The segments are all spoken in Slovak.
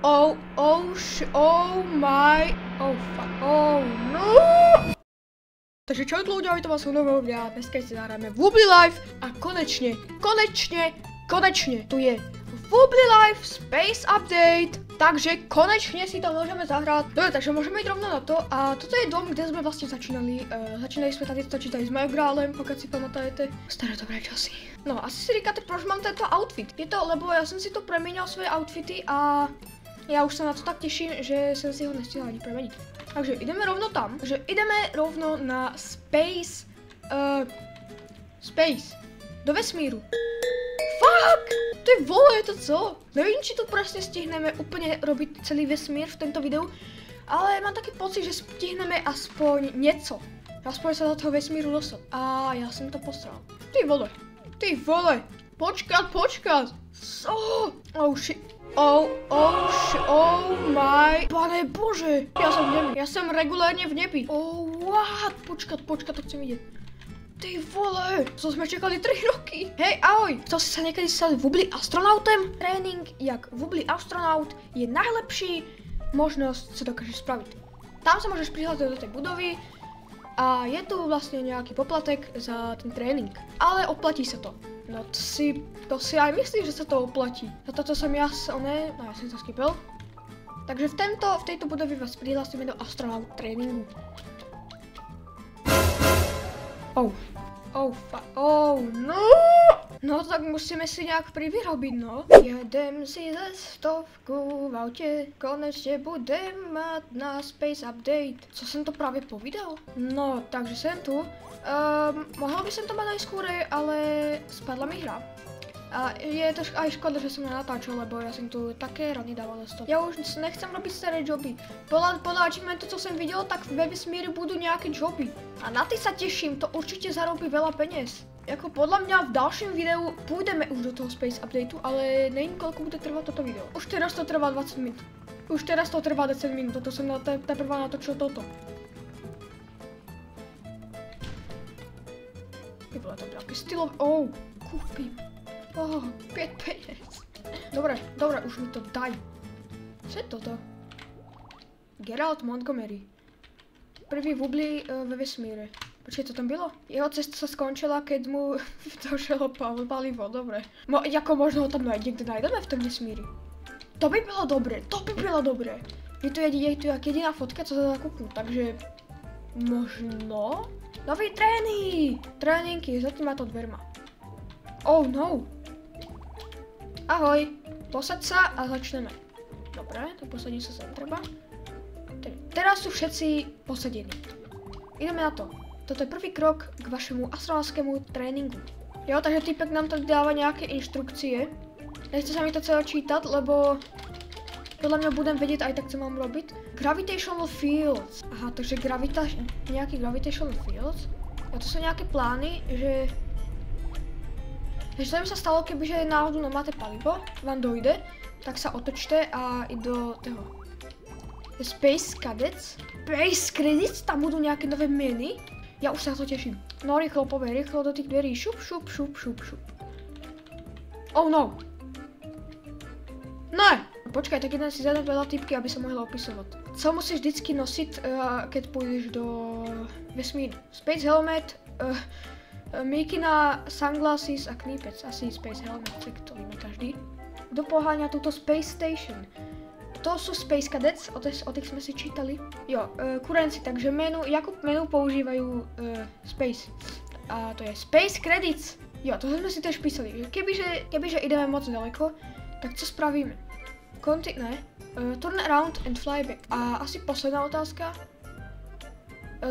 Oh my, oh fuck, oh no. Takže čau ľudia, vítam vás u nového videa, dneska si zahráme Wobbly Life a konečne, tu je Wobbly Life Space Update. Takže konečne si to môžeme zahrať. Dobre, takže môžeme ísť rovno na to a toto je dom, kde sme vlastne začínali. Začínali sme tady točiť aj s Majográlem, pokud si pamätáte. Staré dobré časy. No, asi si říkáte, proč mám tento outfit. Je to, lebo ja som si to premenial svoje outfity a ja už sa na to tak teším, že som si ho nestihla ani premeniť. Takže ideme rovno tam, že ideme rovno na Space, do vesmíru. Fuck! Ty vole, je to co? Nevím, či tu presne stihneme úplne robiť celý vesmír v tento videu, ale mám taký pocit, že stihneme aspoň nieco. Aspoň sa do toho vesmíru dostať. A ja som to posral. Ty vole, počkať. So, oh shit. Oh my, pane bože, ja som v nebi, ja som regulárne v nebi. Oh what, počkať, to chcem vidieť. Ty vole, to sme čekali 3 roky. Hej, ahoj, chcel si sa niekedy stať Wobbly astronautem? Tréning jak Wobbly astronaut je najlepší možnosť, co dokážeš spraviť. Tam sa môžeš prihlásiť do tej budovy a je tu vlastne nejaký poplatek za ten tréning, ale oplatí sa to. No to si aj myslíš, že sa to oplatí. Za toto som ja som to skipel. Takže v tejto budove vás prihlásime do astronaut tréningu. Oh no! No tak musíme si nejak privyrobiť, no. Jedem si ze stovku v aute, konečne budem mať na Space Update. Co som to práve povedal? No, takže som tu. Mohol by som to mať aj skôr, ale spadla mi hra. A je to aj škoda, že som nenatáčal, lebo ja som tu také rany dával z toho. Ja už nechcem robiť staré joby. Podľa achievementu, co som videl, tak ve vesmíru budú nejaké joby. A na ty sa teším, to určite zarobí veľa peniaz. Jako podľa mňa v ďalším videu pôjdeme už do toho Space Updateu, ale neviem, koľko bude trvať toto video. Už teraz to trvá 20 minút. Už teraz to trvá 10 minút, toto som teprve natočil toto. Vybola to nejaké stylové, kúpim. 5 peniaz. Dobre, už mi to daj. Čo je toto? Geralt Montgomery. Prvý Wobbly ve vesmíre. Počkej, to tam bylo? Jeho cesta sa skončila, keď mu došlo palivo, dobre. Jako možno ho tam niekde nájdeme v tom vesmíri. To by bylo dobré. Je tu jediná fotka, co sa dá kúknúť, takže možno? Nový tréning je za týma to dverma. Oh no. Ahoj, posaď sa a začneme. Dobre, tak posadím sa sem treba. Teraz sú všetci posadení. Ideme na to. Toto je prvý krok k vašemu astronautskému tréningu. Jo, takže týpek nám tady dáva nejaké inštrukcie. Nechce sa mi to celé čítať, lebo podľa mňa budem vedieť aj tak, co mám robiť. Gravitational fields. Aha, takže nejaký gravitational fields. A to sú nejaké plány, že to by sa stalo, kebyže náhodou nemáte palivo, vám dojde, tak sa otočte a i do toho. Space Cadets. Space Credits, tam budú nejaké nové meny. Ja už sa to teším. No rýchlo do tých dverí. Šup. Oh no. Ne. Počkaj, tak jeden si zadám veľa typky, aby sa mohla opisovať. Co musíš vždycky nosiť, keď pôjdeš do vesmíru? Space helmet, mikina, sunglasses a knípec. Asi Space helmet, tak to víme každý. Kto poháňa túto Space Station? To sú Space Cadets, o tých sme si čítali. Jo, kurenci, takže Jakub menu používajú Space. A to je Space Credits. Jo, to sme si tiež písali. Kebyže ideme moc ďaleko, tak co spravíme? Turn around and fly back. A asi posledná otázka.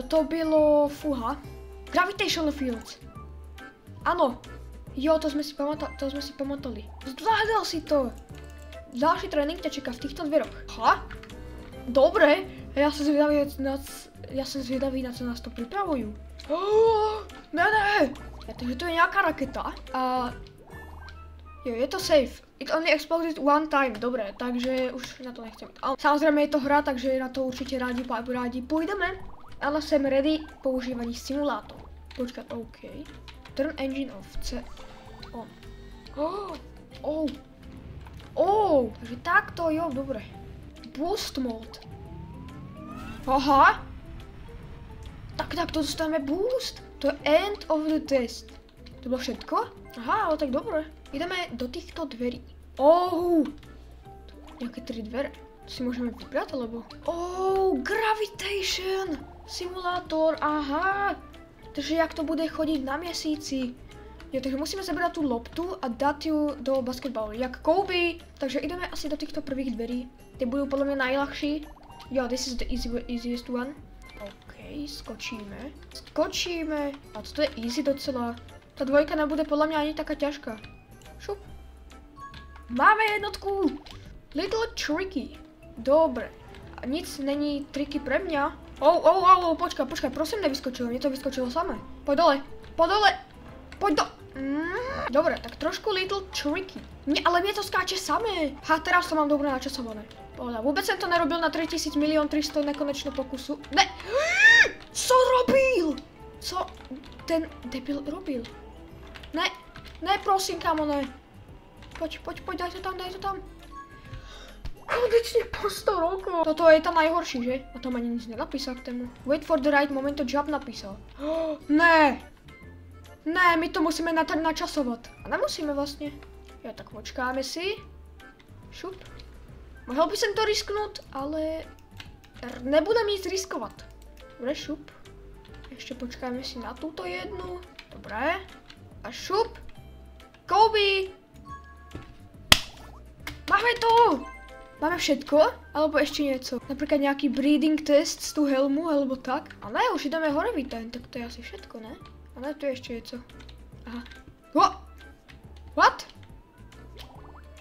To bylo fuha. Gravitational fields. Áno. Jo, to sme si pamatali. Zvládal si to. Ďalší tréning ťa čaká v týchto dveroch. Ha? Dobre. Ja som zvedavý, na co nás to pripravujú. Ne. Takže to je nejaká raketa. A jo, je to safe. It only exploded one time. Dobre, takže už na to nechcem. Samozrejme je to hra, takže na to určite rádi pôjdeme. Ale som ready používaní simulátor. Počkať, OK. Turn engine off. On. Takže takto, jo, dobre. Boost mode. Aha. Tak to dostaneme boost. To je end of the test. To bolo všetko? Aha, ale tak dobre. Ideme do týchto dverí. Nejaké 3 dvere. To si môžeme vybrať, alebo? Gravitation. Simulátor, aha. Takže jak to bude chodiť na mesíci. Jo, takže musíme zabrať tú loptu a dať ju do basketbalu. Jak Kobe. Takže ideme asi do týchto prvých dverí. Tie budú podľa mňa najľahší. Jo, this is the easiest one. OK, skočíme. A toto je easy docela. Tá dvojka nebude podľa mňa ani taká ťažká. Šup. Máme jednotku. Little tricky. Dobre. A nic není triky pre mňa. Počkaj, prosím nevyskočilo. Mne to vyskočilo samé. Poď dole. Dobre, tak trošku little tricky. Nie, ale mne to skáče samé. Teraz to mám dobre načasované. Pohoda, vôbec som to nerobil na 3000 300 nekonečno pokusu. Ne! Co robil? Co ten debil robil? Ne, prosím, kamo, ne. Poď, daj to tam. Konečne po 100 rokov. Toto je tam najhorší, že? A tam ani nic nenapísal k tému. Wait for the right moment to jump napísal. Ne, my to musíme načasovať. A nemusíme vlastne. Ja tak počkáme si. Šup. Mohol by som to risknúť, ale nebudem nic riskovať. Dobre, šup. Ešte počkáme si na túto jednu. Dobre. A šup. Kobe. Máme to. Máme všetko? Alebo ešte niečo? Napríklad nejaký breeding test z tú helmu, alebo tak? A ne, už ideme hore vítaň, tak to je asi všetko, ne? A ne, tu je ešte niečo. Aha. What?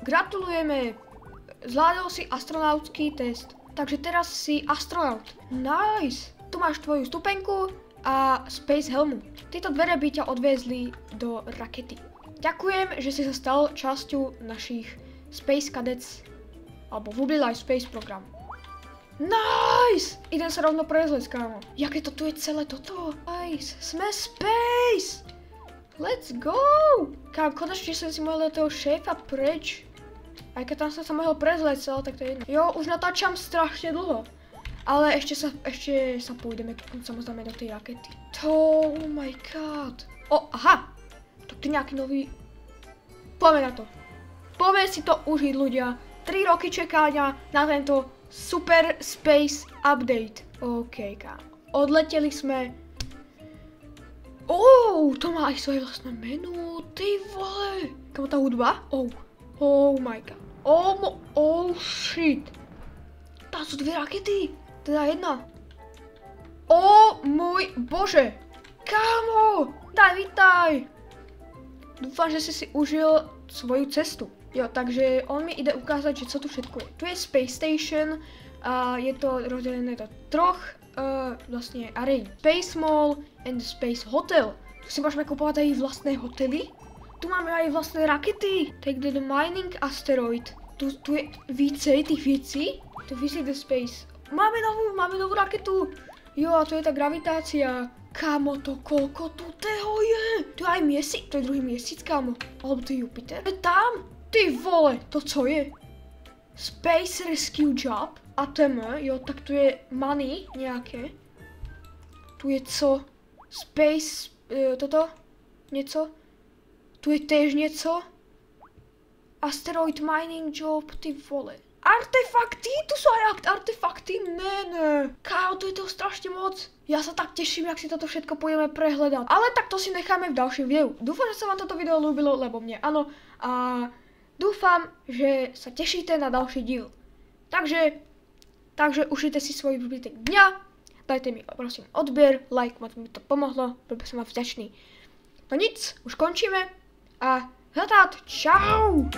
Gratulujeme. Zvládol si astronautský test. Takže teraz si astronaut. Nice. Tu máš tvoju stupenku a space helmu. Tieto dvere by ťa odviezli do rakety. Ďakujem, že si sa stal časťou našich Space Cadets alebo Wobbly Life Space program. Nice! Idem sa rovno prezlieť, kámo. Jaké to tu je celé toto? Nice. Sme space! Let's go! Kámo, konečne som si mohol do toho šéfa preč. Aj keď tam som sa mohol prezlieť celé, tak to je jedno. Jo, už natáčam strašne dlho. Ale ešte sa pôjdeme samozrejme do tej rakety. Oh my god. Aha! Tak to je nejaký nový... Poďme na to. Poďme si to užiť, ľudia. 3 roky čakania na tento super space update. OK, kámo. Odleteli sme. To má aj svoje vlastné menu. Ty vole. Kámo, tá hudba? Oh my god. Shit. Tá sú 2 rakety. Teda jedna. Môj bože. Kámo. Vítaj. Dúfam, že si užil svoju cestu. Jo, takže on mi ide ukázať, že co tu všetko je. Tu je Space Station a je to rozdelené do 3 vlastne array. Space Mall and Space Hotel. Tu si môžeme kupovať aj vlastné hotely. Tu máme aj vlastné rakety. Take the mining asteroid. Tu je vícej tých vecí. Tu visit the space. Máme novú raketu. Jo, a tu je tá gravitácia. Kámo, to koľko tu toho je? Tu je aj miesic, to je druhý miesic, kámo. Alebo to je Jupiter. To je tam. Ty vole, to co je? Space Rescue Job. A téma, jo, tak tu je money nejaké. Tu je co? Space, toto? Nieco? Tu je tiež nieco? Asteroid Mining Job, ty vole. Artefakty? Tu sú aj artefakty? Ne. Kámo, tu je toho strašne moc. Ja sa tak teším, jak si toto všetko pôjdeme prehľadať. Ale tak to si necháme v ďalším videu. Dúfam, že sa vám toto video ľúbilo, lebo mne áno. A dúfam, že sa tešíte na ďalší diel. Takže užite si svoj zbytek dňa. Dajte mi prosím odber, like, mi to pomohlo, bol by som vám vďačný. No nic, už končíme a čau!